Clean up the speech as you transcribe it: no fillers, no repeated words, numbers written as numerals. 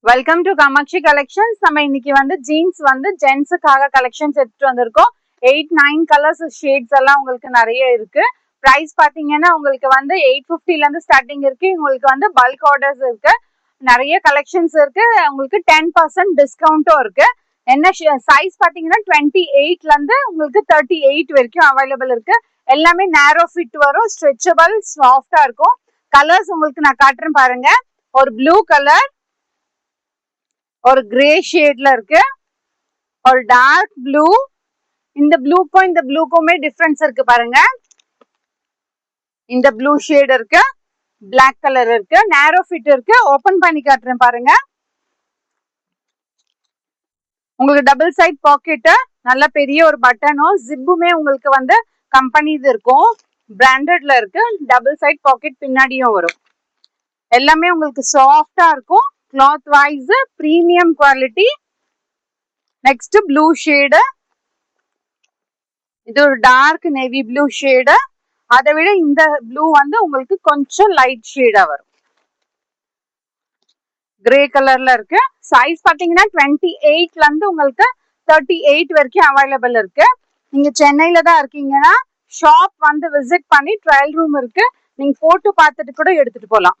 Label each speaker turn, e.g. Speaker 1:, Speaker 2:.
Speaker 1: Welcome to Kamakshi collections. நம்ம இன்னைக்கு வந்து ஜீன்ஸ் வந்து ஜென்ஸுக்காக கலெக்ஷன்ஸ் எடுத்துட்டு வந்திருக்கோம். 8-9 கலர்ஸ் ஷேட்ஸ் எல்லாம் உங்களுக்கு நிறைய இருக்கு. பிரைஸ் பாத்தீங்கன்னா உங்களுக்கு வந்து 850 இருந்து ஸ்டார்டிங் இருக்கு. உங்களுக்கு வந்து பல்க் ஆர்டர்ஸ் இருக்கு, நிறைய கலெக்ஷன்ஸ் இருக்கு. உங்களுக்கு 10% டிஸ்கவுண்ட்டும் இருக்கு. என்ன சைஸ் பாத்தீங்கன்னா 28ல இருந்து உங்களுக்கு 38 வரைக்கும் அவைலபிள் இருக்கு. எல்லாமே நேரோ ஃபிட் வரும், ஸ்ட்ரெச்சபிள், சாஃப்டா இருக்கும். கலர்ஸ் உங்களுக்கு நான் காட்டுறேன் பாருங்க. ஒரு ப்ளூ கலர், ஒரு கிரே ஷேட்ல இருக்கு, ஒரு டார்க் ப்ளூ. இந்த ப்ளூக்கும் இந்த ப்ளூக்குமே டிஃபரன்ஸ் இருக்கு பாருங்க. இந்த ப்ளூ ஷேட் இருக்கு, பிளாக் கலர் இருக்கு, நேரோ ஃபிட் இருக்கு. ஓபன் பண்ணி காட்டுறேன் பாருங்க. உங்களுக்கு டபுள் சைட் பாக்கெட், நல்ல பெரிய ஒரு பட்டனும் ஜிப்புமே உங்களுக்கு வந்து கம்பெனி இருக்கும், பிராண்டட்ல இருக்கு. டபுள் சைட் பாக்கெட் பின்னாடியும் வரும். எல்லாமே உங்களுக்கு சாஃப்டா இருக்கும். Cloth wise premium quality. Next blue shade, இது ஒரு டார்க் நேவி ப்ளூ ஷேடு. அதை விட இந்த ப்ளூ வந்து உங்களுக்கு கொஞ்சம் லைட் ஷேடா வரும். கிரே கலர்ல இருக்கு. சைஸ் பாத்தீங்கன்னா 28ல இருந்து உங்களுக்கு 38 வரைக்கும் அவைலபிள் இருக்கு. நீங்க சென்னையில தான் இருக்கீங்கன்னா ஷாப் வந்து விசிட் பண்ணி ட்ரையல் ரூம் இருக்கு, நீங்க போட்டு பார்த்துட்டு கூட எடுத்துட்டு போகலாம்.